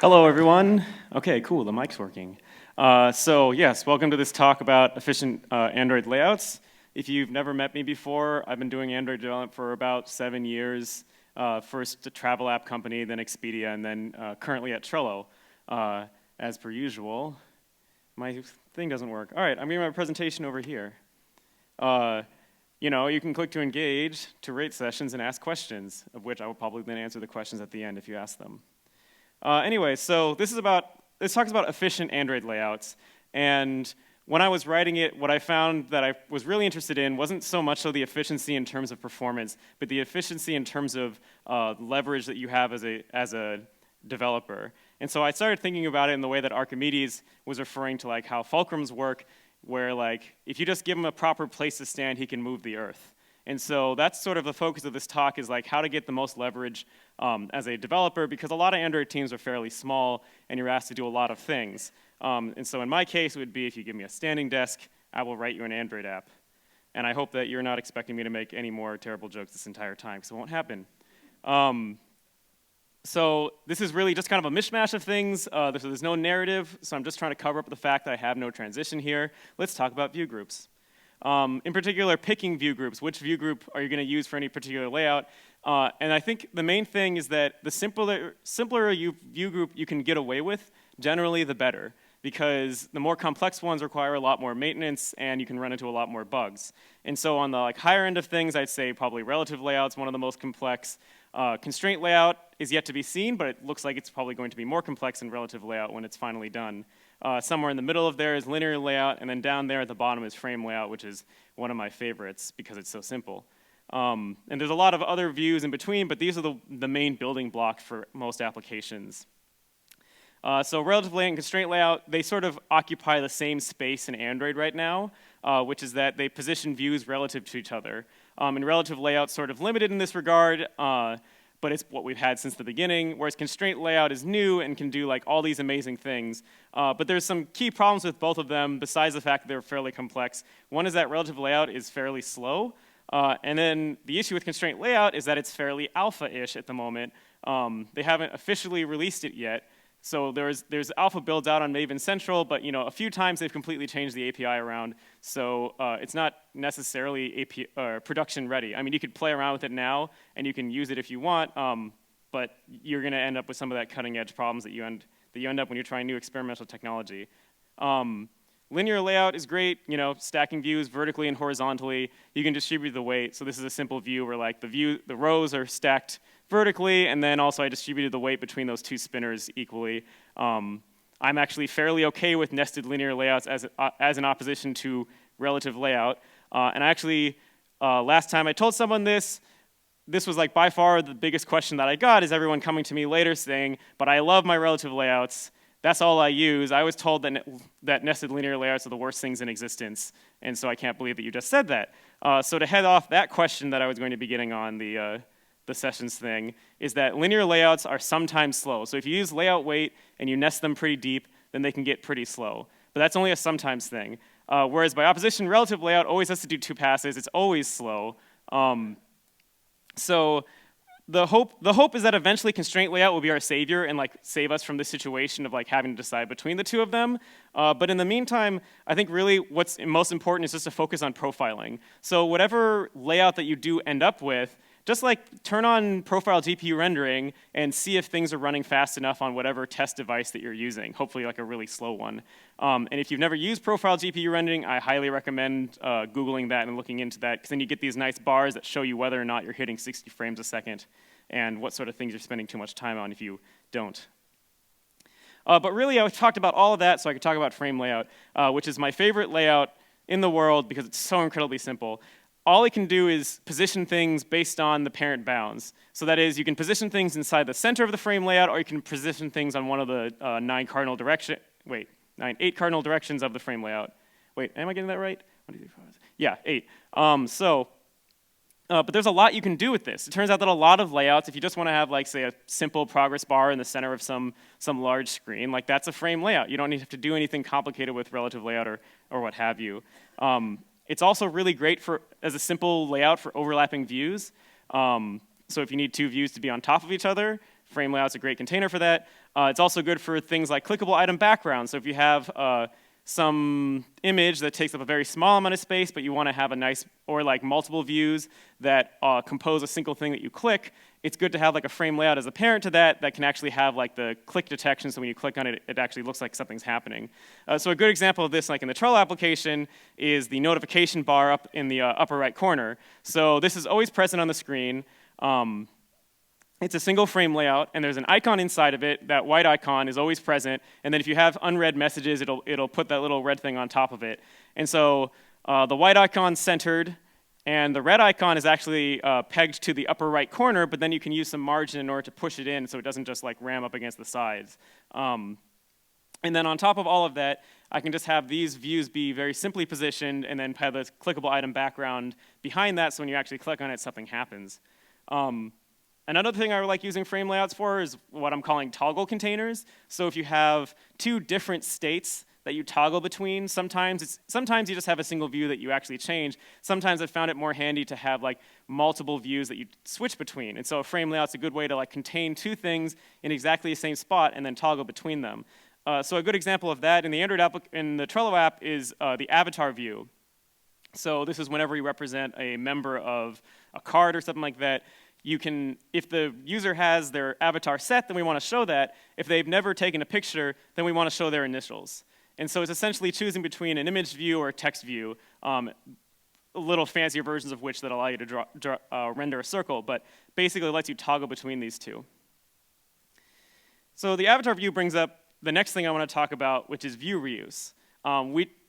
Hello, everyone. Okay, cool, the mic's working. So yes, welcome to this talk about efficient Android layouts. If you've never met me before, I've been doing Android development for about 7 years. First a travel app company, then Expedia, and then currently at Trello. As per usual, my thing doesn't work. All right, I'm giving my presentation over here. You know, you can click to engage, to rate sessions, and ask questions, of which I will probably then answer the questions at the end if you ask them. Anyway, so this talks about efficient Android layouts, and when I was writing it, what I found that I was really interested in wasn't so much so the efficiency in terms of performance, but the efficiency in terms of leverage that you have as a developer. And so I started thinking about it in the way that Archimedes was referring to like how fulcrums work, where like if you just give him a proper place to stand, he can move the earth. And so that's sort of the focus of this talk, is like how to get the most leverage as a developer, because a lot of Android teams are fairly small and you're asked to do a lot of things. And so in my case, it would be if you give me a standing desk, I will write you an Android app. And I hope that you're not expecting me to make any more terrible jokes this entire time, because it won't happen. So this is really just kind of a mishmash of things. There's no narrative, so I'm just trying to cover up the fact that I have no transition here. Let's talk about view groups. In particular, picking view groups. Which view group are you going to use for any particular layout? And I think the main thing is that the simpler view group you can get away with, generally the better, because the more complex ones require a lot more maintenance and you can run into a lot more bugs. And so on the like higher end of things, I'd say probably RelativeLayout's one of the most complex. ConstraintLayout is yet to be seen, but it looks like it's probably going to be more complex than RelativeLayout when it's finally done. Somewhere in the middle of there is LinearLayout, and then down there at the bottom is FrameLayout, which is one of my favorites because it's so simple. And there's a lot of other views in between, but these are the main building blocks for most applications. So RelativeLayout and ConstraintLayout, they sort of occupy the same space in Android right now, which is that they position views relative to each other. And RelativeLayout's sort of limited in this regard, but it's what we've had since the beginning, whereas ConstraintLayout is new and can do like all these amazing things. But there's some key problems with both of them besides the fact that they're fairly complex. One is that RelativeLayout is fairly slow, and then the issue with ConstraintLayout is that it's fairly alpha-ish at the moment. They haven't officially released it yet. So there's alpha builds out on Maven Central, but you know a few times they've completely changed the API around, so it's not necessarily production ready. I mean, you could play around with it now, and you can use it if you want, but you're going to end up with some of that cutting edge problems that you end up when you're trying new experimental technology. LinearLayout is great, you know, stacking views vertically and horizontally. You can distribute the weight. So this is a simple view where like the rows are stacked vertically, and then also I distributed the weight between those two spinners equally. I'm actually fairly okay with nested linear layouts as an opposition to RelativeLayout. And actually, last time I told someone this was like by far the biggest question that I got, is everyone coming to me later saying, but I love my RelativeLayouts. That's all I use. I was told that nested linear layouts are the worst things in existence, and so I can't believe that you just said that. So to head off that question that I was going to be getting on the sessions thing, is that linear layouts are sometimes slow. So if you use layout weight and you nest them pretty deep, then they can get pretty slow. But that's only a sometimes thing. Whereas by opposition, RelativeLayout always has to do 2 passes. It's always slow. So the hope is that eventually ConstraintLayout will be our savior and like save us from this situation of like having to decide between the two of them. But in the meantime, I think really what's most important is just to focus on profiling. So whatever layout that you do end up with, just like turn on profile GPU rendering and see if things are running fast enough on whatever test device that you're using, hopefully like a really slow one. And if you've never used profile GPU rendering, I highly recommend Googling that and looking into that, because then you get these nice bars that show you whether or not you're hitting 60 frames a second and what sort of things you're spending too much time on if you don't. But really, I talked about all of that so I could talk about FrameLayout, which is my favorite layout in the world because it's so incredibly simple. All it can do is position things based on the parent bounds. So that is, you can position things inside the center of the frame layout, or you can position things on one of the 8 cardinal directions of the frame layout. Wait, am I getting that right? 1, 2, 3, 4, 5. Yeah, 8. So But there's a lot you can do with this. It turns out that a lot of layouts, if you just want to have, like, say, a simple progress bar in the center of some large screen, like, that's a frame layout. You don't need to do anything complicated with relative layout or what have you. It's also really great as a simple layout for overlapping views. So if you need two views to be on top of each other, frame layout's a great container for that. It's also good for things like clickable item backgrounds. So if you have some image that takes up a very small amount of space, but you want to have a nice, or like multiple views that compose a single thing that you click, it's good to have like a frame layout as a parent to that can actually have like the click detection, so when you click on it, it actually looks like something's happening. So a good example of this, like in the Trello application, is the notification bar up in the upper right corner. So this is always present on the screen. It's a single frame layout, and there's an icon inside of it. That white icon is always present, and then if you have unread messages, it'll put that little red thing on top of it. And so the white icon's centered, and the red icon is actually pegged to the upper right corner, but then you can use some margin in order to push it in so it doesn't just like ram up against the sides. And then on top of all of that, I can just have these views be very simply positioned and then have this clickable item background behind that, so when you actually click on it, something happens. Another thing I like using frame layouts for is what I'm calling toggle containers. So if you have two different states that you toggle between, sometimes you just have a single view that you actually change. Sometimes I've found it more handy to have like multiple views that you switch between. And so a frame layout's a good way to like contain two things in exactly the same spot and then toggle between them. So a good example of that in the Android app, in the Trello app, is the avatar view. So this is whenever you represent a member of a card or something like that. You can, if the user has their avatar set, then we want to show that. If they've never taken a picture, then we want to show their initials. And so it's essentially choosing between an image view or a text view, little fancier versions of which that allow you to render a circle, but basically lets you toggle between these two. So the avatar view brings up the next thing I want to talk about, which is view reuse.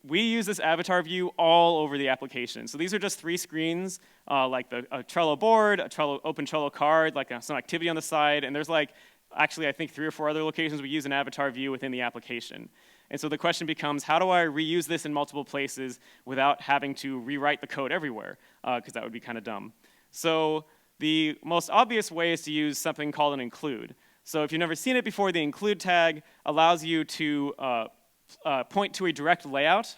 We use this avatar view all over the application. So these are just three screens, like a Trello board, a open Trello card, like some activity on the side, and there's like, actually I think 3 or 4 other locations we use an avatar view within the application. And so the question becomes, how do I reuse this in multiple places without having to rewrite the code everywhere? Because that would be kind of dumb. So the most obvious way is to use something called an include. So if you've never seen it before, the include tag allows you to point to a direct layout,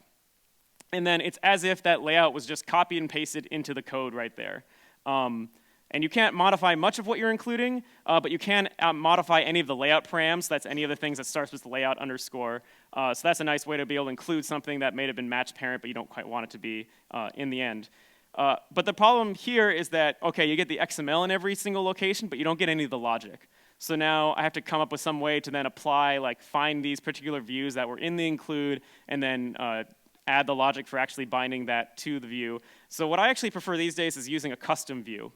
and then it's as if that layout was just copied and pasted into the code right there. And you can't modify much of what you're including, but you can modify any of the layout params. So that's any of the things that starts with layout underscore. So that's a nice way to be able to include something that may have been match parent, but you don't quite want it to be in the end. But the problem here is that, okay, you get the XML in every single location, but you don't get any of the logic. So now I have to come up with some way to then apply, like find these particular views that were in the include, and then add the logic for actually binding that to the view. So what I actually prefer these days is using a custom view.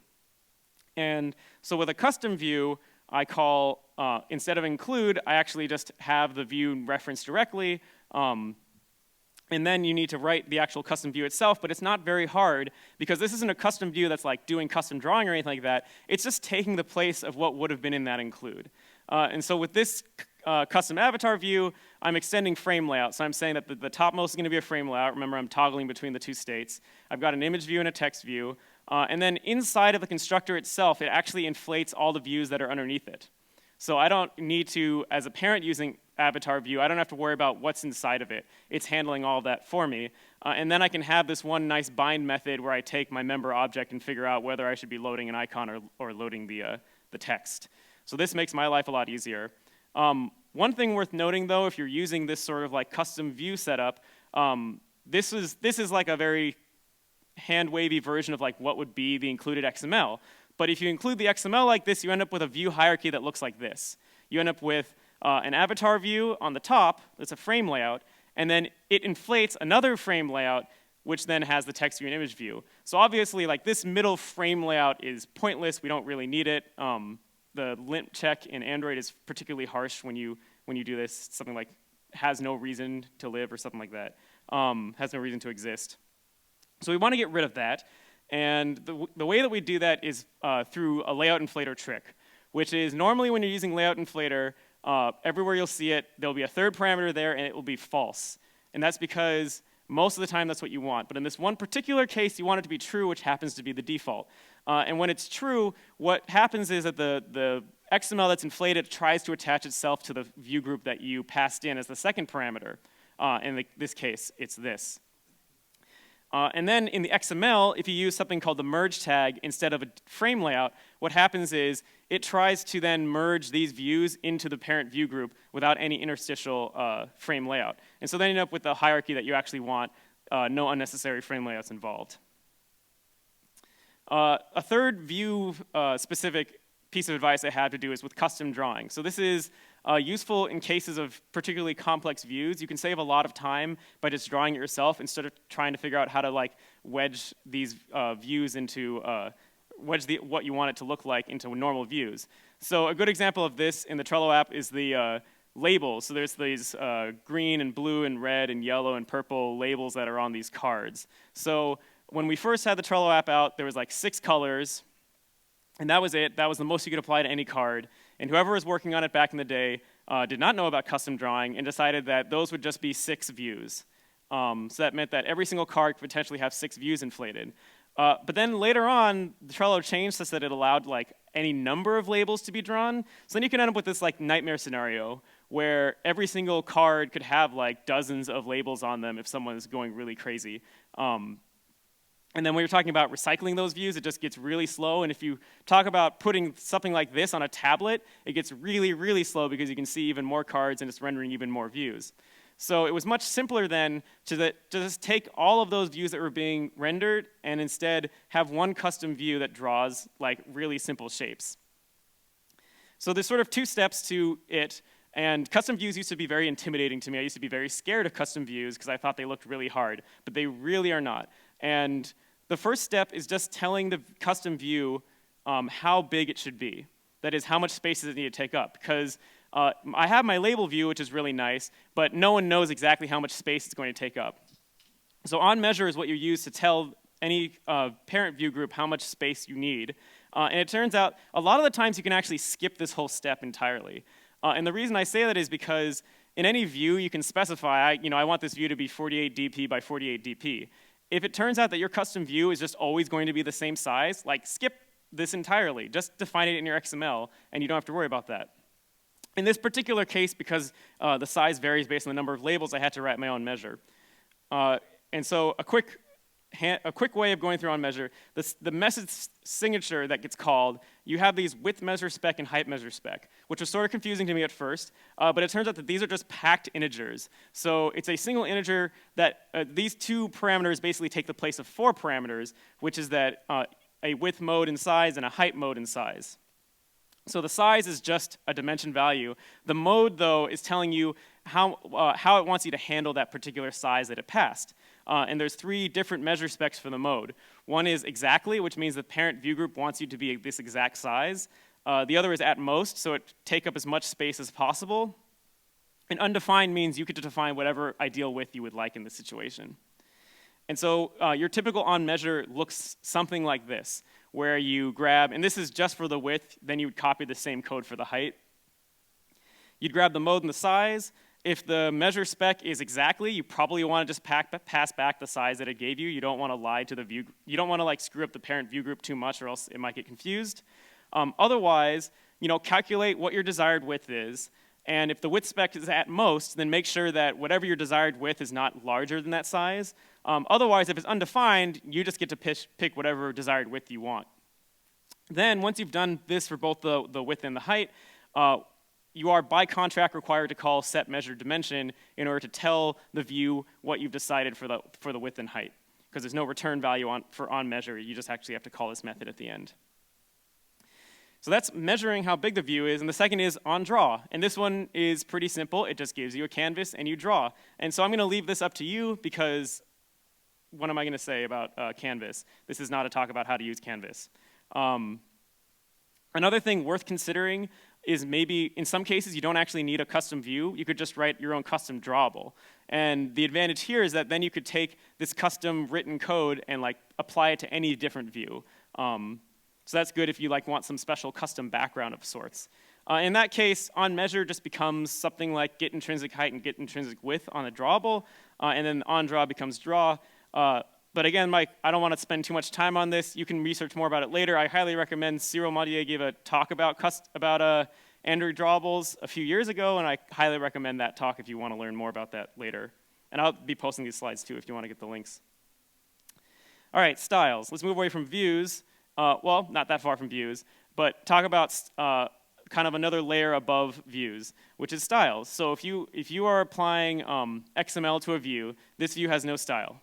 And so with a custom view, I call, instead of include, I actually just have the view referenced directly. And then you need to write the actual custom view itself, but it's not very hard because this isn't a custom view that's like doing custom drawing or anything like that. It's just taking the place of what would have been in that include. And so with this custom avatar view, I'm extending frame layout. So I'm saying that the topmost is going to be a frame layout. Remember, I'm toggling between the two states. I've got an image view and a text view. And then inside of the constructor itself, it actually inflates all the views that are underneath it. So I don't need to, as a parent using avatar view, I don't have to worry about what's inside of it. It's handling all of that for me. And then I can have this one nice bind method where I take my member object and figure out whether I should be loading an icon or loading the text. So this makes my life a lot easier. One thing worth noting, though, if you're using this sort of like custom view setup, this is like a very hand-wavy version of like what would be the included XML. But if you include the XML like this, you end up with a view hierarchy that looks like this. You end up with an avatar view on the top that's a frame layout, and then it inflates another frame layout, which then has the text view and image view. So obviously, like this middle frame layout is pointless. We don't really need it. The lint check in Android is particularly harsh when you do this. Something like has no reason to live or something like that. Has no reason to exist. So we want to get rid of that. And the way that we do that is through a layout inflator trick, which is normally when you're using layout inflator, everywhere you'll see it, there'll be a third parameter there, and it will be false. And that's because Most of the time, that's what you want. But in this one particular case, you want it to be true, which happens to be the default. And when it's true, what happens is that the XML that's inflated tries to attach itself to the view group that you passed in as the second parameter. In this case, it's this. And then in the XML, if you use something called the merge tag instead of a frame layout, what happens is it tries to then merge these views into the parent view group without any interstitial frame layout. And so then you end up with the hierarchy that you actually want, no unnecessary frame layouts involved. A third view-specific piece of advice I have to do is with custom drawing. So this is useful in cases of particularly complex views. You can save a lot of time by just drawing it yourself instead of trying to figure out how to like wedge these views into, what you want it to look like into normal views. So a good example of this in the Trello app is the labels. So there's these green and blue and red and yellow and purple labels that are on these cards. So when we first had the Trello app out, there was like 6 colors. And that was it. That was the most you could apply to any card. And whoever was working on it back in the day did not know about custom drawing and decided that those would just be 6 views. So that meant that every single card could potentially have 6 views inflated. But then later on, the Trello changed such that it allowed like any number of labels to be drawn. So then you can end up with this like nightmare scenario where every single card could have like dozens of labels on them if someone is going really crazy. And then when you're talking about recycling those views, it just gets really slow. And if you talk about putting something like this on a tablet, it gets really, really slow because you can see even more cards and it's rendering even more views. So it was much simpler then to just take all of those views that were being rendered and instead have one custom view that draws like really simple shapes. So there's sort of 2 steps to it. And custom views used to be very intimidating to me. I used to be very scared of custom views because I thought they looked really hard. But they really are not. And the first step is just telling the custom view how big it should be. That is, how much space does it need to take up? Because I have my label view, which is really nice, but no one knows exactly how much space it's going to take up. So on measure is what you use to tell any parent view group how much space you need. And it turns out a lot of the times you can actually skip this whole step entirely. And the reason I say that is because in any view you can specify, I want this view to be 48 dp by 48 dp. If it turns out that your custom view is just always going to be the same size, like skip this entirely. Just define it in your XML, and you don't have to worry about that. In this particular case, because the size varies based on the number of labels, I had to write my own measure. And so a quick way of going through on measure, the message signature that gets called, you have these width measure spec and height measure spec, which was sort of confusing to me at first, but it turns out that these are just packed integers. So it's a single integer that these 2 parameters basically take the place of 4 parameters, which is that a width mode in size and a height mode in size. So the size is just a dimension value. The mode, though, is telling you how it wants you to handle that particular size that it passed. And there's 3 different measure specs for the mode. One is exactly, which means the parent view group wants you to be this exact size. The other is at most, so it take up as much space as possible. And undefined means you get to define whatever ideal width you would like in this situation. And so your typical on measure looks something like this, where you grab, and this is just for the width, then you would copy the same code for the height. You'd grab the mode and the size. If the measure spec is exactly, you probably want to just pass back the size that it gave you. You don't want to lie to the view. You don't want to like screw up the parent view group too much, or else it might get confused. Otherwise, calculate what your desired width is. And if the width spec is at most, then make sure that whatever your desired width is not larger than that size. Otherwise, if it's undefined, you just get to pick whatever desired width you want. Then, once you've done this for both the width and the height, you are by contract required to call set measure dimension in order to tell the view what you've decided for the width and height. Because there's no return value for on measure, you just actually have to call this method at the end. So that's measuring how big the view is, and the second is on draw. And this one is pretty simple. It just gives you a canvas and you draw. And so I'm going to leave this up to you because what am I going to say about canvas? This is not a talk about how to use canvas. Another thing worth considering is maybe in some cases you don't actually need a custom view. You could just write your own custom drawable. And the advantage here is that then you could take this custom written code and like apply it to any different view. So that's good if you want some special custom background of sorts. In that case, on measure just becomes something like get intrinsic height and get intrinsic width on a drawable. and then onDraw becomes draw. But again, Mike, I don't want to spend too much time on this. You can research more about it later. I highly recommend Cyril Maudier gave a talk about Android Drawables a few years ago, and I highly recommend that talk if you want to learn more about that later. And I'll be posting these slides too if you want to get the links. All right, styles. Let's move away from views. Well, not that far from views, but talk about kind of another layer above views, which is styles. So if you are applying XML to a view, this view has no style.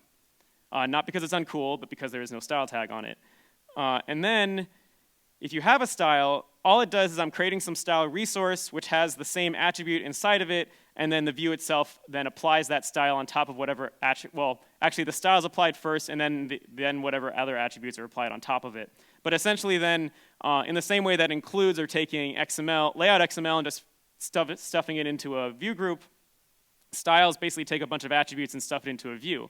Not because it's uncool, but because there is no style tag on it. And then, if you have a style, all it does is I'm creating some style resource which has the same attribute inside of it, and then the view itself then applies that style on top of whatever well, actually the style is applied first, and then whatever other attributes are applied on top of it. But essentially then, in the same way that includes are taking XML, layout XML and just stuffing it into a view group, styles basically take a bunch of attributes and stuff it into a view.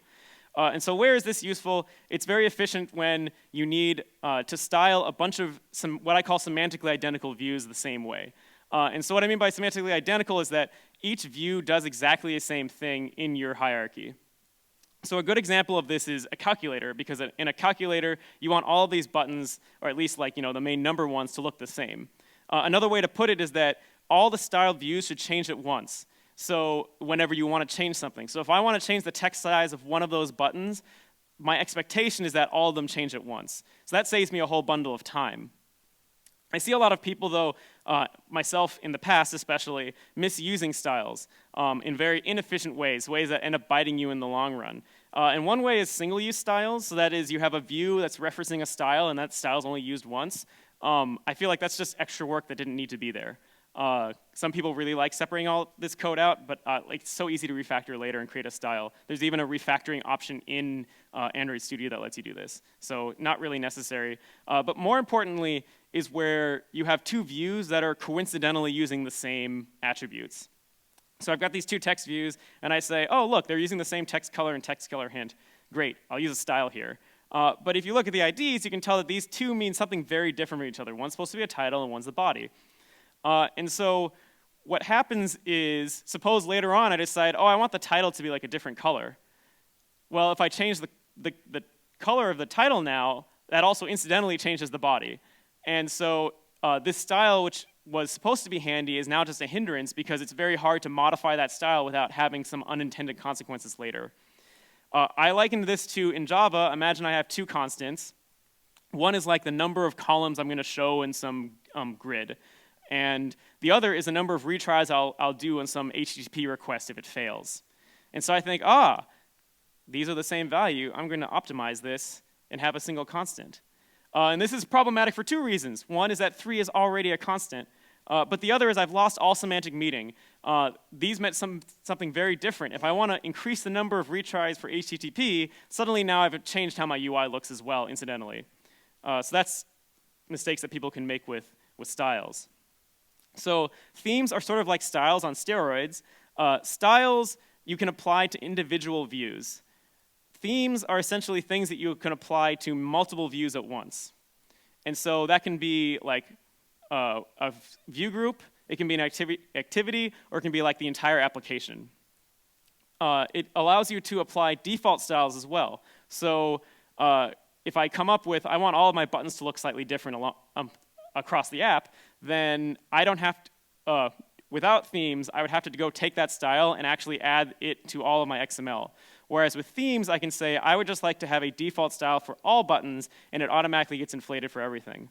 And so where is this useful? It's very efficient when you need to style a bunch of what I call semantically identical views the same way. And so what I mean by semantically identical is that each view does exactly the same thing in your hierarchy. So a good example of this is a calculator, because in a calculator, you want all of these buttons, or at least like, the main number ones, to look the same. Another way to put it is that all the styled views should change at once. So whenever you want to change something. So if I want to change the text size of one of those buttons, my expectation is that all of them change at once. So that saves me a whole bundle of time. I see a lot of people, though, myself in the past especially, misusing styles in very inefficient ways that end up biting you in the long run. And one way is single-use styles. So that is, you have a view that's referencing a style, and that style is only used once. I feel like that's just extra work that didn't need to be there. Some people really like separating all this code out, but it's so easy to refactor later and create a style. There's even a refactoring option in Android Studio that lets you do this. So not really necessary. But more importantly is where you have two views that are coincidentally using the same attributes. So I've got these two text views, and I say, oh, look, they're using the same text color and text color hint. Great, I'll use a style here. But if you look at the IDs, you can tell that these two mean something very different from each other. One's supposed to be a title, and one's the body. And so what happens is, suppose later on I decide, oh, I want the title to be like a different color. Well, if I change the color of the title now, that also incidentally changes the body. And so this style, which was supposed to be handy, is now just a hindrance because it's very hard to modify that style without having some unintended consequences later. I likened this to, in Java, imagine I have two constants. One is like the number of columns I'm going to show in some grid. And the other is the number of retries I'll do on some HTTP request if it fails. And so I think, these are the same value. I'm going to optimize this and have a single constant. And this is problematic for two reasons. One is that 3 is already a constant. But the other is I've lost all semantic meaning. These meant something very different. If I want to increase the number of retries for HTTP, suddenly now I've changed how my UI looks as well, incidentally. So that's mistakes that people can make with styles. So themes are sort of like styles on steroids. Styles you can apply to individual views. Themes are essentially things that you can apply to multiple views at once. And so that can be like a view group, it can be an activity, or it can be like the entire application. It allows you to apply default styles as well. So if I come up with, I want all of my buttons to look slightly different across the app, then I don't have to, without themes, I would have to go take that style and actually add it to all of my XML. Whereas with themes, I can say, I would just like to have a default style for all buttons, and it automatically gets inflated for everything.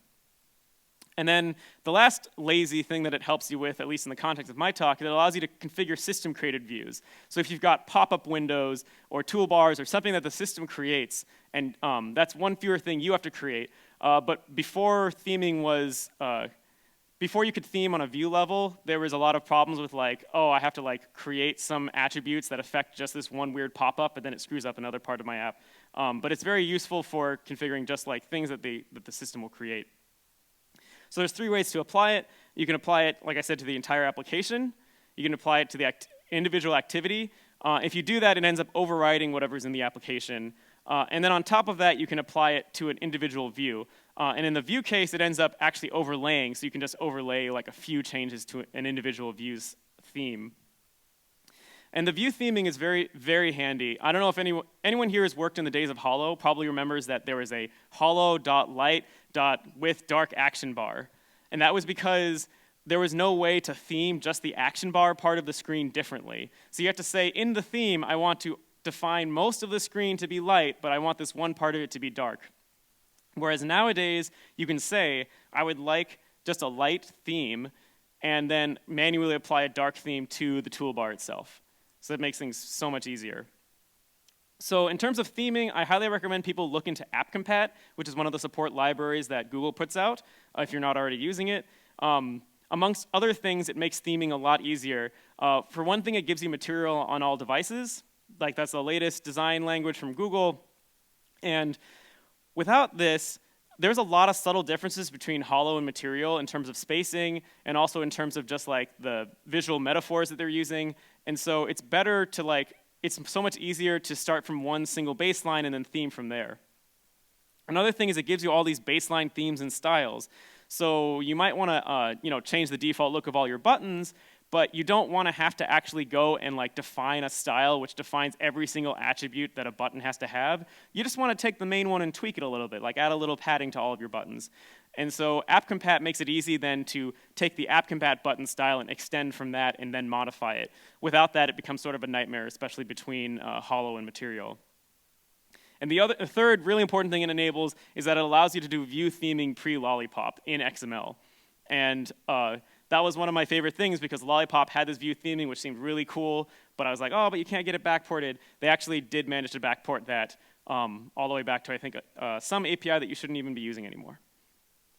And then the last lazy thing that it helps you with, at least in the context of my talk, is it allows you to configure system-created views. So if you've got pop-up windows or toolbars or something that the system creates, and that's one fewer thing you have to create. But before theming was, before you could theme on a view level, there was a lot of problems with like, oh, I have to like create some attributes that affect just this one weird pop-up, but then it screws up another part of my app. But it's very useful for configuring just like things that the system will create. So there's 3 ways to apply it. You can apply it, like I said, to the entire application. You can apply it to the individual activity. If you do that, it ends up overriding whatever's in the application. And then on top of that, you can apply it to an individual view. And in the view case, it ends up actually overlaying, so you can just overlay like a few changes to an individual view's theme. And the view theming is very, very handy. I don't know if anyone here has worked in the days of Holo, probably remembers that there was a holo.light.with dark action bar. And that was because there was no way to theme just the action bar part of the screen differently. So you have to say, in the theme, I want to define most of the screen to be light, but I want this one part of it to be dark. Whereas nowadays, you can say, I would like just a light theme, and then manually apply a dark theme to the toolbar itself. So that makes things so much easier. So in terms of theming, I highly recommend people look into AppCompat, which is one of the support libraries that Google puts out, if you're not already using it. Amongst other things, it makes theming a lot easier. For one thing, it gives you material on all devices. Like, that's the latest design language from Google. And without this, there's a lot of subtle differences between Holo and Material in terms of spacing and also in terms of just like the visual metaphors that they're using. And so it's better to it's so much easier to start from one single baseline and then theme from there. Another thing is it gives you all these baseline themes and styles. So you might want to change the default look of all your buttons, but you don't want to have to actually go and define a style which defines every single attribute that a button has to have. You just want to take the main one and tweak it a little bit, like add a little padding to all of your buttons. And so AppCompat makes it easy then to take the AppCompat button style and extend from that and then modify it. Without that, it becomes sort of a nightmare, especially between Holo and Material. And the third really important thing it enables is that it allows you to do view theming pre-Lollipop in XML. And that was one of my favorite things because Lollipop had this view theming, which seemed really cool, but I was like, oh, but you can't get it backported. They actually did manage to backport that all the way back to, I think, some API that you shouldn't even be using anymore.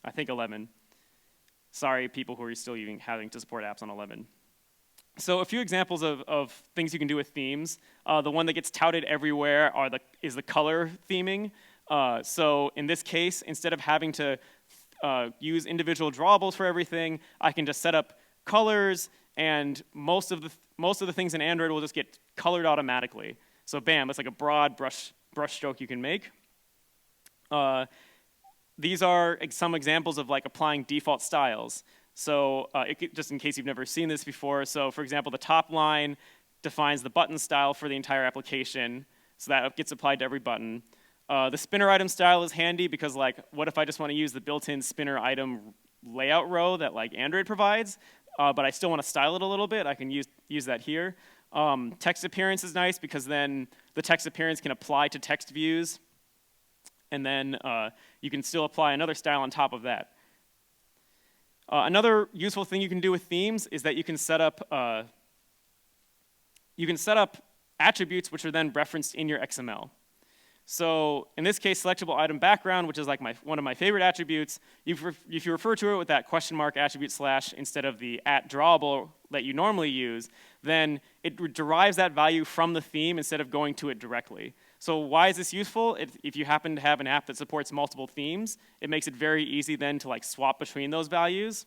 I think 11. Sorry, people who are still even having to support apps on 11. So a few examples of things you can do with themes. The one that gets touted everywhere is the color theming. So in this case, instead of having to use individual drawables for everything, I can just set up colors, and most of the things in Android will just get colored automatically. So bam, it's like a broad brush stroke you can make. These are some examples of applying default styles. So just in case you've never seen this before, so for example, the top line defines the button style for the entire application, so that gets applied to every button. The spinner item style is handy because what if I just want to use the built-in spinner item layout row that Android provides, but I still want to style it a little bit, I can use that here. Text appearance is nice because then the text appearance can apply to text views, and then you can still apply another style on top of that. Another useful thing you can do with themes is that you can set up attributes which are then referenced in your XML. So in this case, selectable item background, which is one of my favorite attributes, if you refer to it with that question mark attribute / instead of the @drawable that you normally use, then it derives that value from the theme instead of going to it directly. So why is this useful? If you happen to have an app that supports multiple themes, it makes it very easy then to swap between those values.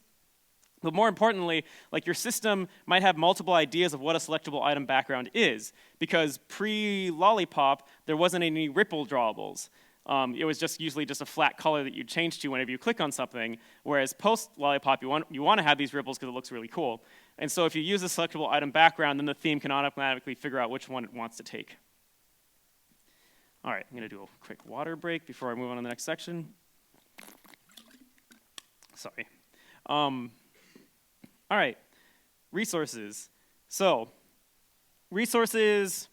But more importantly, your system might have multiple ideas of what a selectable item background is, because pre-Lollipop, there wasn't any ripple drawables. It was usually just a flat color that you change to whenever you click on something, whereas post-Lollipop, you want to have these ripples because it looks really cool. And so if you use a selectable item background, then the theme can automatically figure out which one it wants to take. All right, I'm going to do a quick water break before I move on to the next section. Sorry. All right, resources. So resources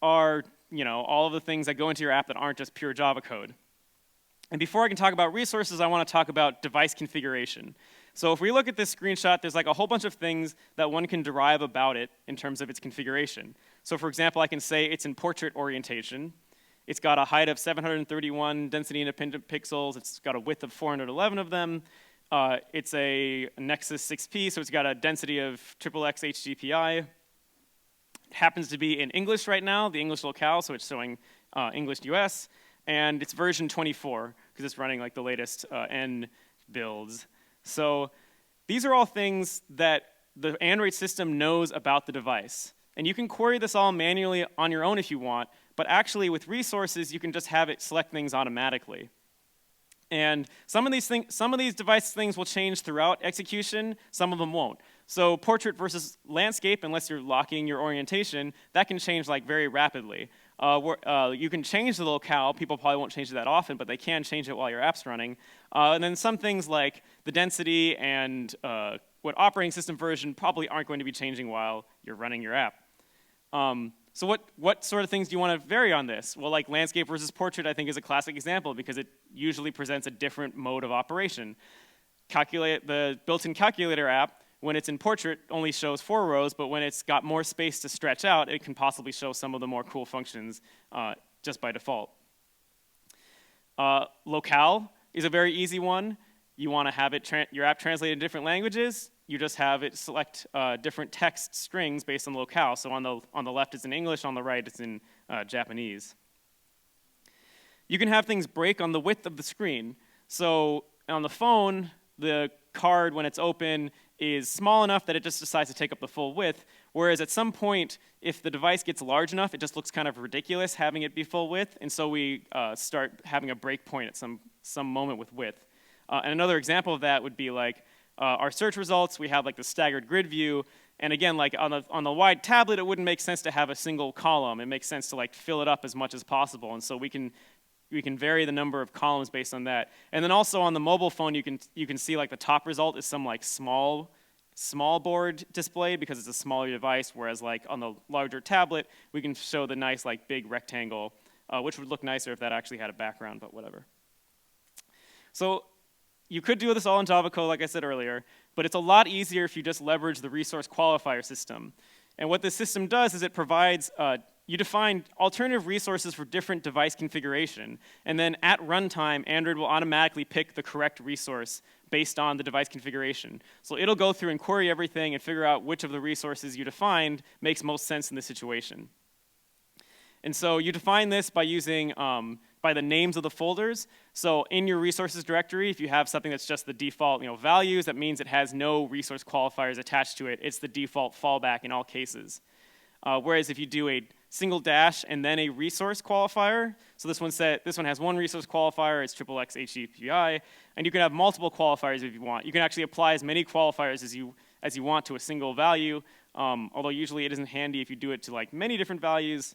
are all of the things that go into your app that aren't just pure Java code. And before I can talk about resources, I want to talk about device configuration. So if we look at this screenshot, there's a whole bunch of things that one can derive about it in terms of its configuration. So for example, I can say it's in portrait orientation. It's got a height of 731 density independent pixels. It's got a width of 411 of them. It's a Nexus 6P, so it's got a density of XXX HDPI. It happens to be in English right now, the English locale, so it's showing English US. And it's version 24, because it's running the latest N builds. So these are all things that the Android system knows about the device. And you can query this all manually on your own if you want, but actually with resources, you can just have it select things automatically. And some of these device things will change throughout execution, some of them won't. So portrait versus landscape, unless you're locking your orientation, that can change like very rapidly. You can change the locale. People probably won't change it that often, but they can change it while your app's running. And then some things like the density and what operating system version probably aren't going to be changing while you're running your app. So what sort of things do you want to vary on this? Well, like landscape versus portrait, I think is a classic example because it usually presents a different mode of operation. The built-in calculator app, when it's in portrait, only shows 4 rows, but when it's got more space to stretch out, it can possibly show some of the more cool functions just by default. Locale is a very easy one. You want to have your app translated in different languages. You just have it select different text strings based on locale. So on the left it's in English, on the right it's in Japanese. You can have things break on the width of the screen. So on the phone, the card, when it's open, is small enough that it just decides to take up the full width, whereas at some point, if the device gets large enough, it just looks kind of ridiculous having it be full width, and so we start having a breakpoint at some moment with width. And another example of that would be like our search results. We have like the staggered grid view, and again, like on the wide tablet, it wouldn't make sense to have a single column. It makes sense to like fill it up as much as possible, and so we can vary the number of columns based on that. And then also on the mobile phone, you can see like the top result is some like small board display because it's a smaller device, whereas like on the larger tablet, we can show the nice like big rectangle, which would look nicer if that actually had a background, but whatever. So you could do this all in Java code, like I said earlier, but it's a lot easier if you just leverage the resource qualifier system. And what this system does is it provides you define alternative resources for different device configuration, and then at runtime, Android will automatically pick the correct resource based on the device configuration. So it'll go through and query everything and figure out which of the resources you defined makes most sense in this situation. And so you define this by using by the names of the folders. So in your resources directory, if you have something that's just the default values, that means it has no resource qualifiers attached to it. It's the default fallback in all cases. Whereas if you do a single dash and then a resource qualifier, so this one has one resource qualifier, it's XXX HDPI, and you can have multiple qualifiers if you want. You can actually apply as many qualifiers as you want to a single value, although usually it isn't handy if you do it to like many different values.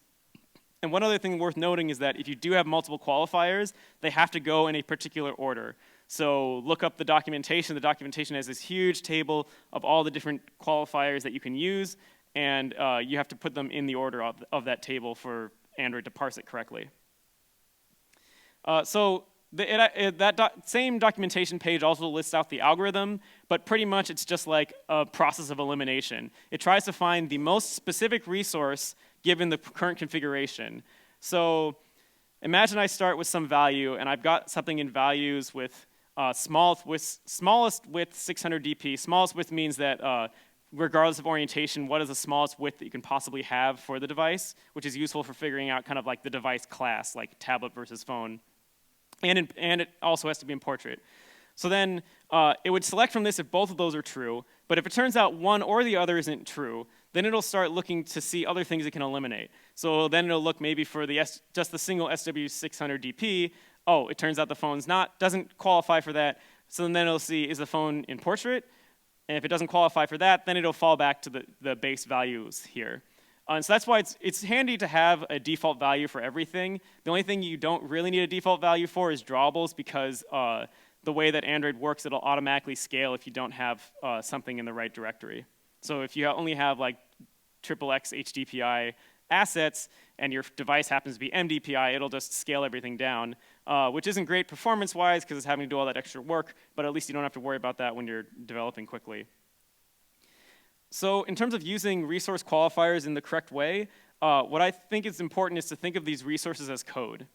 And one other thing worth noting is that if you do have multiple qualifiers, they have to go in a particular order. So look up the documentation. The documentation has this huge table of all the different qualifiers that you can use, and you have to put them in the order of that table for Android to parse it correctly. So that same documentation page also lists out the algorithm, but pretty much it's just like a process of elimination. It tries to find the most specific resource given the current configuration. So imagine I start with some value, and I've got something in values with smallest width 600 dp. Smallest width means that regardless of orientation, what is the smallest width that you can possibly have for the device, which is useful for figuring out kind of like the device class, like tablet versus phone. And it also has to be in portrait. So then it would select from this if both of those are true, but if it turns out one or the other isn't true, then it'll start looking to see other things it can eliminate. So then it'll look maybe for just the single SW600DP. Oh, it turns out the phone's doesn't qualify for that. So then it'll see, is the phone in portrait? And if it doesn't qualify for that, then it'll fall back to the base values here. And so that's why it's handy to have a default value for everything. The only thing you don't really need a default value for is Drawables, because the way that Android works, it'll automatically scale if you don't have something in the right directory. So if you only have like XXX HDPI assets and your device happens to be MDPI, it'll just scale everything down, which isn't great performance-wise because it's having to do all that extra work, but at least you don't have to worry about that when you're developing quickly. So in terms of using resource qualifiers in the correct way, what I think is important is to think of these resources as code.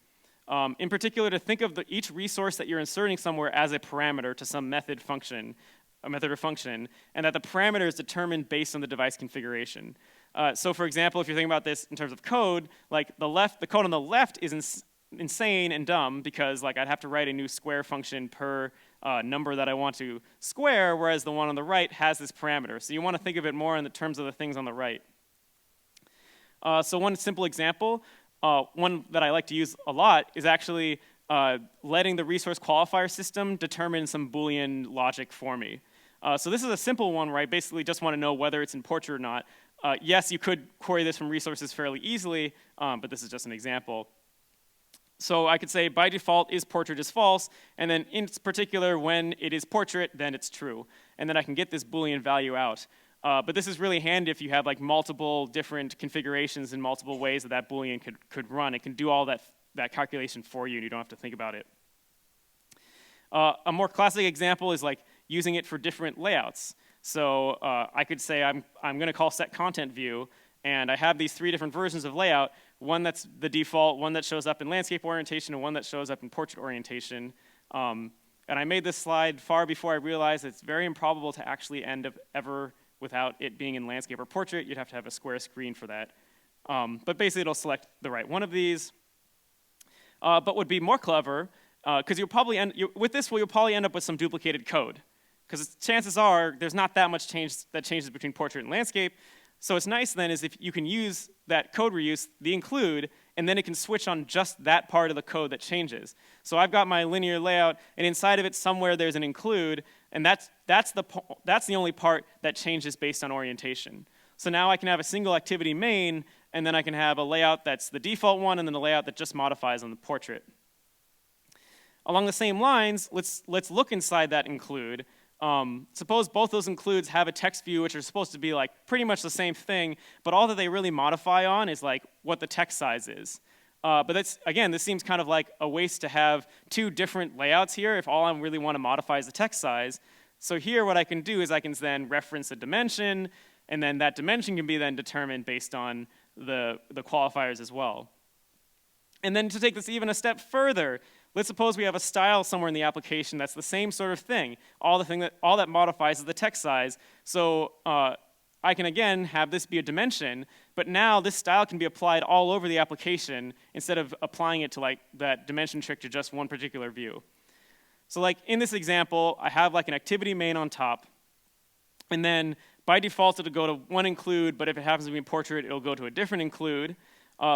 In particular, to think of each resource that you're inserting somewhere as a parameter to some method or function, and that the parameter is determined based on the device configuration. So for example, if you're thinking about this in terms of code, like the code on the left is insane and dumb because like I'd have to write a new square function per number that I want to square, whereas the one on the right has this parameter. So you want to think of it more in the terms of the things on the right. So one simple example, one that I like to use a lot, is actually letting the resource qualifier system determine some Boolean logic for me. So this is a simple one where I basically just want to know whether it's in portrait or not. Yes, you could query this from resources fairly easily, but this is just an example. So I could say by default is portrait is false, and then in particular when it is portrait, then it's true. And then I can get this Boolean value out. But this is really handy if you have like multiple different configurations in multiple ways that that Boolean could run. It can do all that calculation for you and you don't have to think about it. A more classic example is like using it for different layouts. So I could say I'm going to call setContentView, and I have these 3 different versions of layout, one that's the default, one that shows up in landscape orientation, and one that shows up in portrait orientation. And I made this slide far before I realized it's very improbable to actually end up ever without it being in landscape or portrait. You'd have to have a square screen for that. But basically it'll select the right one of these. But would be more clever, because with this you'll probably end up with some duplicated code. Because chances are there's not that much change that changes between portrait and landscape. So what's nice then is if you can use that code reuse, the include, and then it can switch on just that part of the code that changes. So I've got my linear layout, and inside of it somewhere there's an include, and that's the only part that changes based on orientation. So now I can have a single activity main, and then I can have a layout that's the default one, and then a layout that just modifies on the portrait. Along the same lines, let's look inside that include. Suppose both those includes have a text view, which are supposed to be like pretty much the same thing, but all that they really modify on is like what the text size is. But that's, again, this seems kind of like a waste to have 2 different layouts here if all I really want to modify is the text size. So here what I can do is I can then reference a dimension, and then that dimension can be then determined based on the qualifiers as well. And then to take this even a step further, let's suppose we have a style somewhere in the application that's the same sort of thing. All that modifies is the text size. So I can again have this be a dimension, but now this style can be applied all over the application instead of applying it to like that dimension trick to just one particular view. So like in this example, I have like an activity main on top, and then by default it'll go to one include, but if it happens to be in portrait, it'll go to a different include.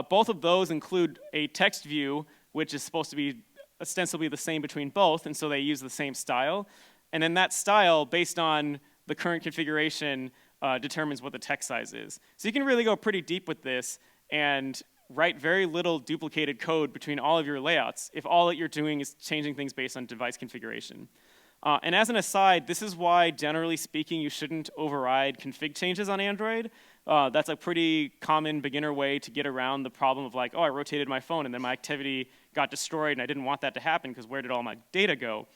Both of those include a text view, which is supposed to be ostensibly the same between both, and so they use the same style. And then that style, based on the current configuration, determines what the text size is. So you can really go pretty deep with this and write very little duplicated code between all of your layouts if all that you're doing is changing things based on device configuration. And as an aside, this is why, generally speaking, you shouldn't override config changes on Android. That's a pretty common beginner way to get around the problem of like, oh, I rotated my phone and then my activity got destroyed and I didn't want that to happen because where did all my data go?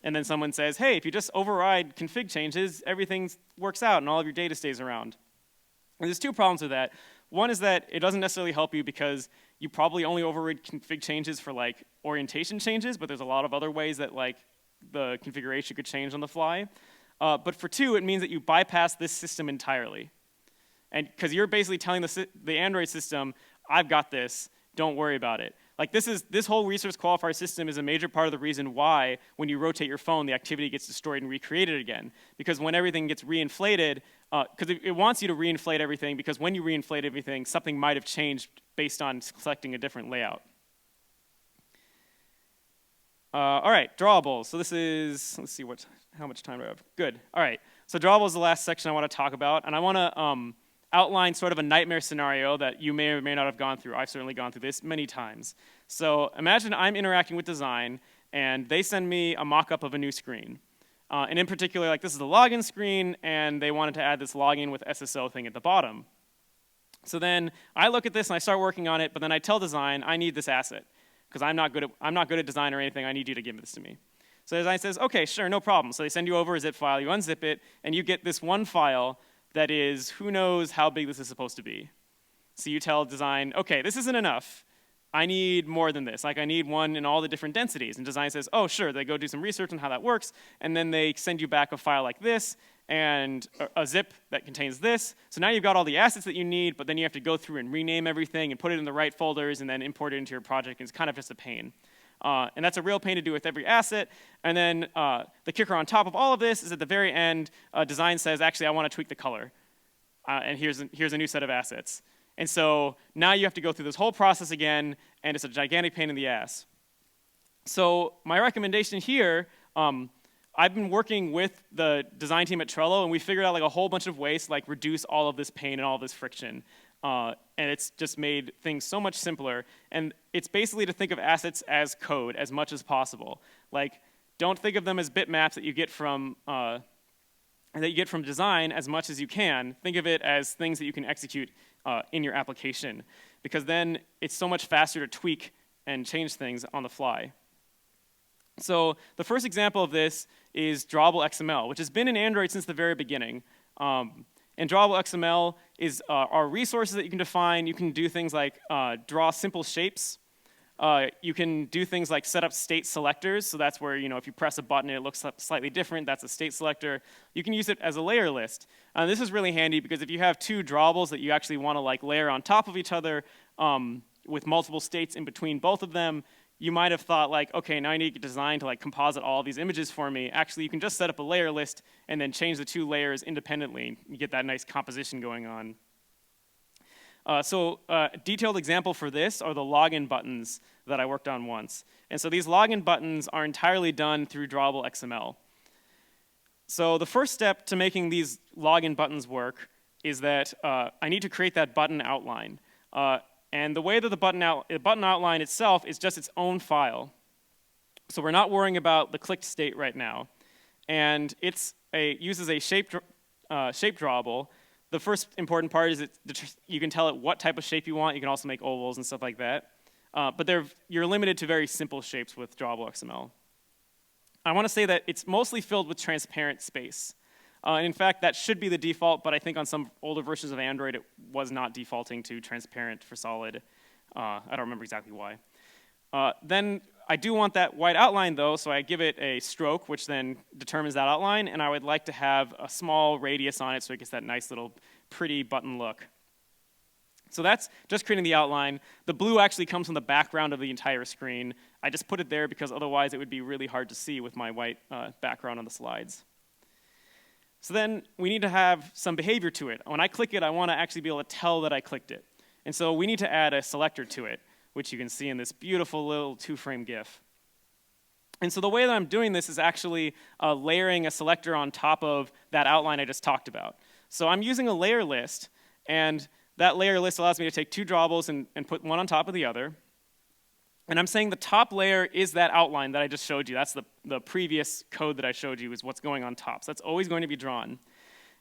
And then someone says, hey, if you just override config changes, everything works out and all of your data stays around. And there's 2 problems with that. One is that it doesn't necessarily help you because you probably only override config changes for like orientation changes, but there's a lot of other ways that like the configuration could change on the fly. But for 2, it means that you bypass this system entirely. And because you're basically telling the Android system, I've got this, don't worry about it. Like this whole resource qualifier system is a major part of the reason why when you rotate your phone, the activity gets destroyed and recreated again. Because when everything gets reinflated, because it wants you to reinflate everything, because when you reinflate everything, something might have changed based on selecting a different layout. All right, Drawables. So this is, let's see how much time do I have? Good. All right. So Drawables is the last section I want to talk about, and I want to outline sort of a nightmare scenario that you may or may not have gone through. I've certainly gone through this many times. So imagine I'm interacting with design, and they send me a mock-up of a new screen. And in particular, like this is the login screen, and they wanted to add this login with SSO thing at the bottom. So then I look at this and I start working on it, but then I tell design I need this asset because I'm not good at design or anything. I need you to give this to me. So design says, okay, sure, no problem. So they send you over a zip file, you unzip it, and you get this one file that is, who knows how big this is supposed to be. So you tell design, okay, this isn't enough. I need more than this. Like I need one in all the different densities. And design says, oh, sure. They go do some research on how that works, and then they send you back a file like this and a zip that contains this. So now you've got all the assets that you need, but then you have to go through and rename everything and put it in the right folders and then import it into your project. And it's kind of just a pain. And that's a real pain to do with every asset. And then the kicker on top of all of this is at the very end, design says, actually, I want to tweak the color. And here's a new set of assets. And so now you have to go through this whole process again, and it's a gigantic pain in the ass. So my recommendation here, I've been working with the design team at Trello, and we figured out like a whole bunch of ways to like reduce all of this pain and all of this friction. And it's just made things so much simpler. And it's basically to think of assets as code as much as possible. Like, don't think of them as bitmaps that you get from design as much as you can. Think of it as things that you can execute in your application, because then it's so much faster to tweak and change things on the fly. So the first example of this is Drawable XML, which has been in Android since the very beginning. And Drawable XML are resources that you can define. You can do things like draw simple shapes. You can do things like set up state selectors. So that's where, if you press a button and it looks slightly different, that's a state selector. You can use it as a layer list. This is really handy because if you have two drawables that you actually want to like layer on top of each other with multiple states in between both of them, you might have thought like, okay, now I need to get design to like composite all these images for me. Actually, you can just set up a layer list and then change the two layers independently. You get that nice composition going on. A detailed example for this are the login buttons that I worked on once. And so these login buttons are entirely done through Drawable XML. So the first step to making these login buttons work is that I need to create that button outline. And the way that the button outline itself is just its own file. So we're not worrying about the clicked state right now. And it uses a shape drawable. The first important part is you can tell it what type of shape you want. You can also make ovals and stuff like that. But you're limited to very simple shapes with Drawable XML. I want to say that it's mostly filled with transparent space. And in fact, that should be the default, but I think on some older versions of Android, it was not defaulting to transparent for solid. I don't remember exactly why. Then I do want that white outline, though, so I give it a stroke, which then determines that outline, and I would like to have a small radius on it so it gets that nice little pretty button look. So that's just creating the outline. The blue actually comes from the background of the entire screen. I just put it there because otherwise it would be really hard to see with my white background on the slides. So then we need to have some behavior to it. When I click it, I want to actually be able to tell that I clicked it. And so we need to add a selector to it, which you can see in this beautiful little 2-frame GIF. And so the way that I'm doing this is actually layering a selector on top of that outline I just talked about. So I'm using a layer list, and that layer list allows me to take two drawables and put one on top of the other. And I'm saying the top layer is that outline that I just showed you. That's the previous code that I showed you is what's going on top. So that's always going to be drawn.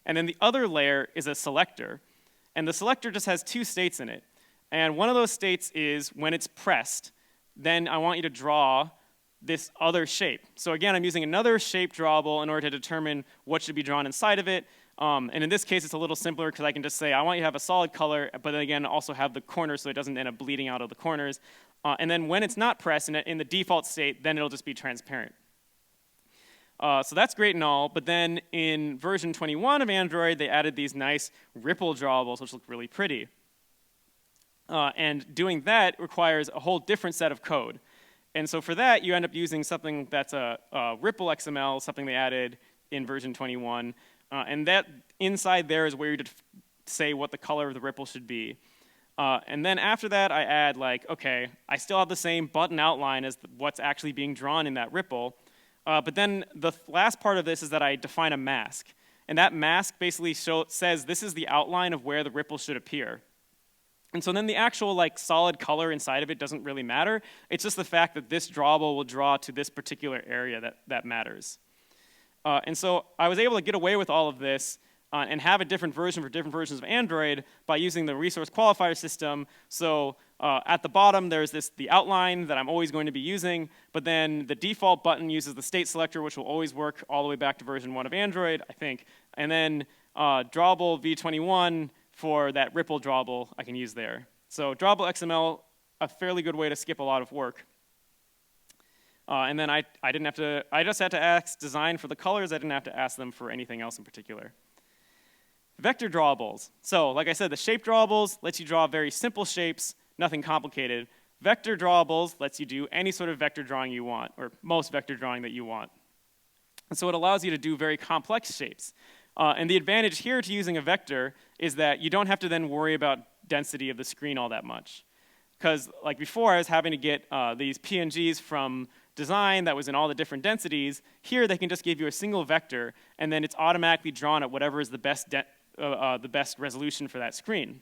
And then the other layer is a selector. And the selector just has two states in it. And one of those states is when it's pressed, then I want you to draw this other shape. So again, I'm using another shape drawable in order to determine what should be drawn inside of it. And in this case, it's a little simpler because I can just say, I want you to have a solid color, but then again, also have the corners so it doesn't end up bleeding out of the corners. And then when it's not pressed in the default state, then it'll just be transparent. So that's great and all, but then in version 21 of Android, they added these nice ripple drawables, which look really pretty. And doing that requires a whole different set of code. And so for that, you end up using something that's a ripple XML, something they added in version 21. And that inside there is where you say what the color of the ripple should be. And then after that, I add like, okay, I still have the same button outline as what's actually being drawn in that ripple. But then the last part of this is that I define a mask. And that mask basically says this is the outline of where the ripple should appear. And so then the actual like solid color inside of it doesn't really matter. It's just the fact that this drawable will draw to this particular area that matters. And so I was able to get away with all of this and have a different version for different versions of Android by using the resource qualifier system. So at the bottom, there's the outline that I'm always going to be using, but then the default button uses the state selector, which will always work all the way back to version 1 of Android, I think. And then Drawable v21 for that ripple drawable I can use there. So Drawable XML, a fairly good way to skip a lot of work. And then I just had to ask design for the colors. I didn't have to ask them for anything else in particular. Vector drawables. So like I said, the shape drawables lets you draw very simple shapes, nothing complicated. Vector drawables lets you do any sort of vector drawing you want, or most vector drawing that you want. And so it allows you to do very complex shapes. And the advantage here to using a vector is that you don't have to then worry about density of the screen all that much. Because like before, I was having to get these PNGs from design that was in all the different densities. Here, they can just give you a single vector, and then it's automatically drawn at whatever is the best resolution for that screen.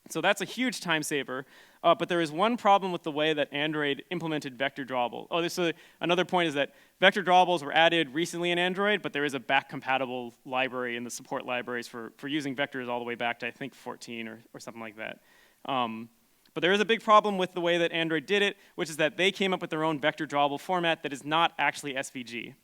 So that's a huge time saver, but there is one problem with the way that Android implemented vector drawable. Oh, another point is that vector drawables were added recently in Android, but there is a back-compatible library in the support libraries for using vectors all the way back to, I think, 14 or something like that. But there is a big problem with the way that Android did it, which is that they came up with their own vector drawable format that is not actually SVG.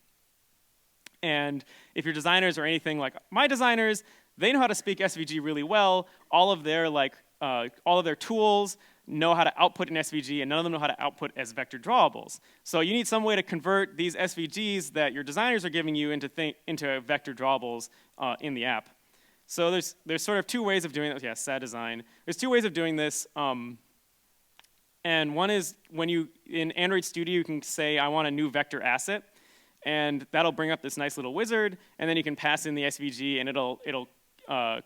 And if your designers are anything like my designers, they know how to speak SVG really well. All of their tools know how to output in SVG, and none of them know how to output as vector drawables. So you need some way to convert these SVGs that your designers are giving you into vector drawables in the app. So there's sort of two ways of doing it. Yeah, sad design. There's two ways of doing this. And one is when in Android Studio, you can say, I want a new vector asset. And that'll bring up this nice little wizard. And then you can pass in the SVG, and it'll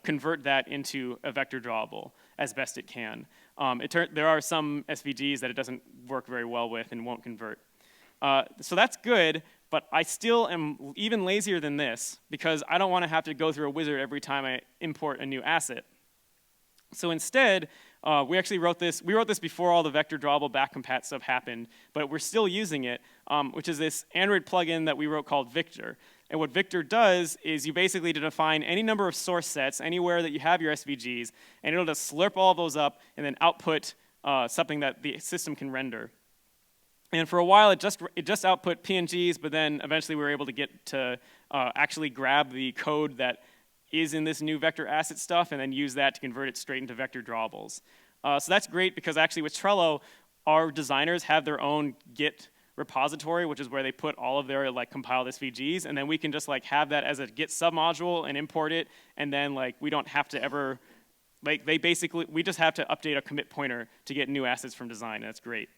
convert that into a vector drawable as best it can. There are some SVGs that it doesn't work very well with and won't convert. So that's good, but I still am even lazier than this because I don't want to have to go through a wizard every time I import a new asset. So instead, we actually wrote this. We wrote this before all the vector drawable back-compat stuff happened, but we're still using it, which is this Android plugin that we wrote called Victor. And what Victor does is you basically define any number of source sets anywhere that you have your SVGs, and it'll just slurp all those up and then output something that the system can render. And for a while, it just output PNGs, but then eventually we were able to get to actually grab the code that is in this new vector asset stuff and then use that to convert it straight into vector drawables. So that's great because actually with Trello, our designers have their own Git repository, which is where they put all of their compiled SVGs, and then we can just have that as a Git submodule and import it, and then we don't have to ever, we just have to update a commit pointer to get new assets from design, and that's great.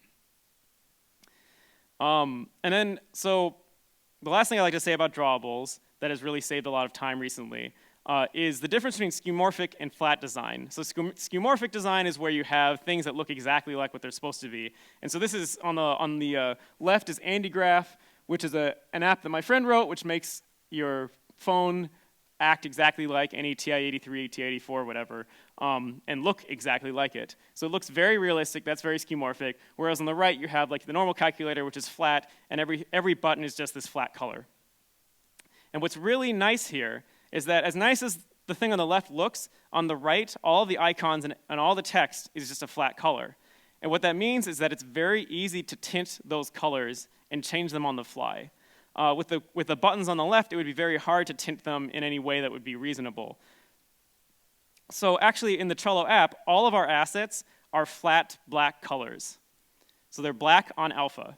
And then, so the last thing I'd like to say about drawables that has really saved a lot of time recently is the difference between skeuomorphic and flat design. So skeuomorphic design is where you have things that look exactly like what they're supposed to be. And so this is on the left is AndyGraph, which is an app that my friend wrote, which makes your phone act exactly like any TI-83, TI-84, whatever, and look exactly like it. So it looks very realistic. That's very skeuomorphic. Whereas on the right, you have the normal calculator, which is flat, and every button is just this flat color. And what's really nice here is that as nice as the thing on the left looks, on the right, all the icons and all the text is just a flat color. And what that means is that it's very easy to tint those colors and change them on the fly. With the buttons on the left, it would be very hard to tint them in any way that would be reasonable. So actually, in the Trello app, all of our assets are flat black colors. So they're black on alpha.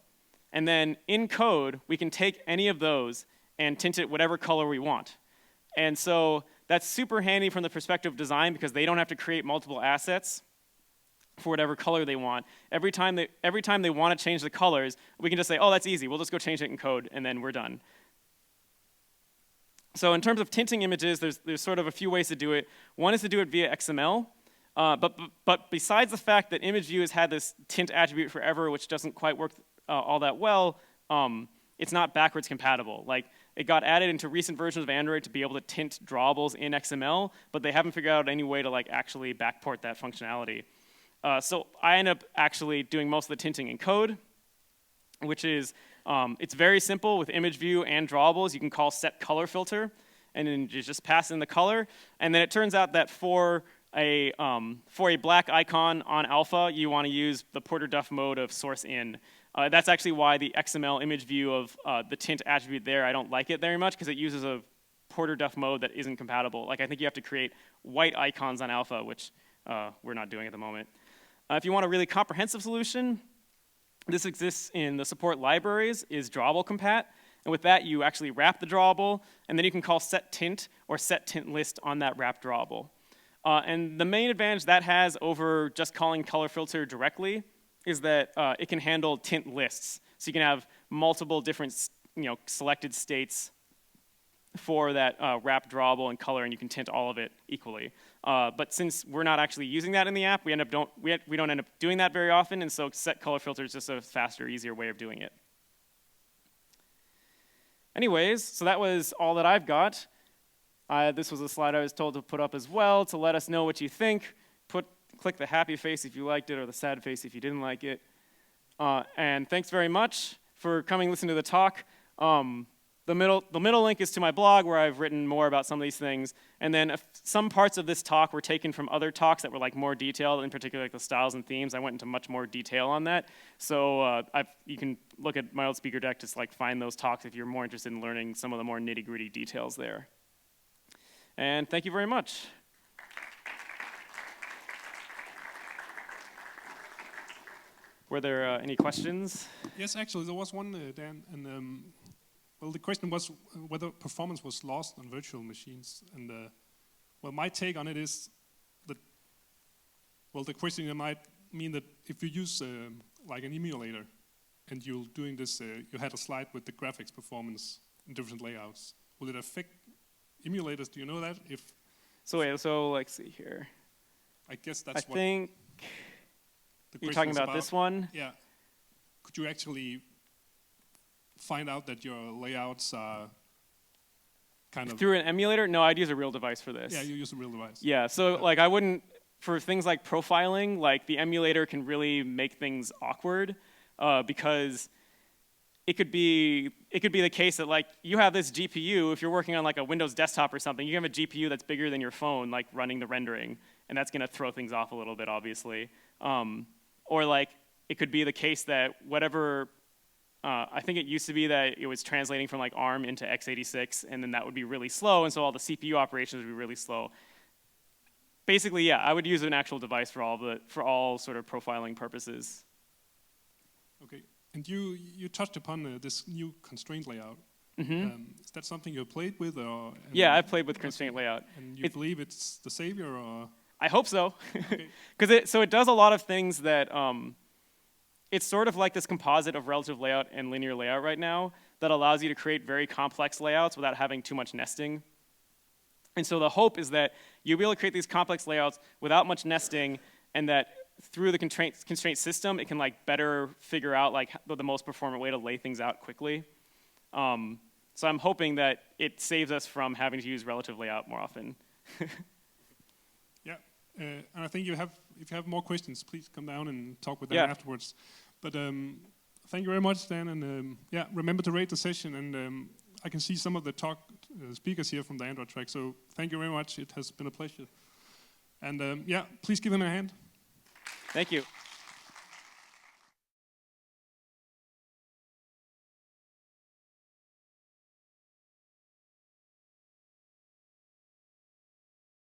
And then in code, we can take any of those and tint it whatever color we want. And so that's super handy from the perspective of design because they don't have to create multiple assets for whatever color they want. Every time they want to change the colors, we can just say, oh, that's easy. We'll just go change it in code, and then we're done. So in terms of tinting images, there's sort of a few ways to do it. One is to do it via XML. But besides the fact that ImageView has had this tint attribute forever, which doesn't quite work all that well, it's not backwards compatible. It got added into recent versions of Android to be able to tint drawables in XML, but they haven't figured out any way to actually backport that functionality. So I end up actually doing most of the tinting in code, which is, it's very simple with ImageView and drawables. You can call setColorFilter, and then you just pass in the color. And then it turns out that for a black icon on alpha, you want to use the Porter-Duff mode of source in. That's actually why the XML image view of the tint attribute there, I don't like it very much because it uses a Porter-Duff mode that isn't compatible. I think you have to create white icons on alpha, which we're not doing at the moment. If you want a really comprehensive solution, this exists in the support libraries, is DrawableCompat. And with that, you actually wrap the drawable, and then you can call setTint or setTintList on that wrapped drawable. And the main advantage that has over just calling color filter directly is that it can handle tint lists. So you can have multiple different selected states for that wrapped drawable and color, and you can tint all of it equally. But since we're not actually using that in the app, we don't end up doing that very often, and so set color filter is just a faster, easier way of doing it. Anyways, so that was all that I've got. This was a slide I was told to put up as well to let us know what you think. Click the happy face if you liked it or the sad face if you didn't like it. And thanks very much for coming and listening to the talk. The middle link is to my blog where I've written more about some of these things. And then some parts of this talk were taken from other talks that were like more detailed, in particular like the styles and themes. I went into much more detail on that. So you can look at my old speaker deck to like find those talks if you're more interested in learning some of the more nitty-gritty details there. And thank you very much. Were there any questions? Yes, actually, there was one, Dan. And well, the question was whether performance was lost on virtual machines. And well, my take on it is that, well, the question might mean that if you use like an emulator and you're doing this, you had a slide with the graphics performance in different layouts, will it affect emulators? Do you know that? So wait, so let's see here. I guess that's what... I think you're talking about this one? Yeah. Could you actually find out that your layouts are kind of... Through an emulator? No, I'd use a real device for this. Yeah, you use a real device. Yeah, so like I wouldn't, for things like profiling, like the emulator can really make things awkward because it could be the case that like you have this GPU, if you're working on like a Windows desktop or something, you have a GPU that's bigger than your phone, like running the rendering, and that's gonna throw things off a little bit, obviously. Or like it could be the case that whatever, I think it used to be that it was translating from like ARM into x86, and then that would be really slow, and so all the CPU operations would be really slow. Basically, yeah, I would use an actual device for all sort of profiling purposes. Okay, and you touched upon this new constraint layout. Mm-hmm. Is that something you played with, or? Yeah, I've played with constraint layout. And you believe it's the savior, or? I hope so, Okay. because it does a lot of things that it's sort of like this composite of relative layout and linear layout right now that allows you to create very complex layouts without having too much nesting. And so the hope is that you'll be able to create these complex layouts without much nesting, and that through the constraint system, it can like better figure out like the most performant way to lay things out quickly. So I'm hoping that it saves us from having to use relative layout more often. Yeah, and I think if you have more questions, please come down and talk with them afterwards. But thank you very much, Dan, and yeah, remember to rate the session. And I can see some of the speakers here from the Android track. So thank you very much. It has been a pleasure. And yeah, please give him a hand. Thank you.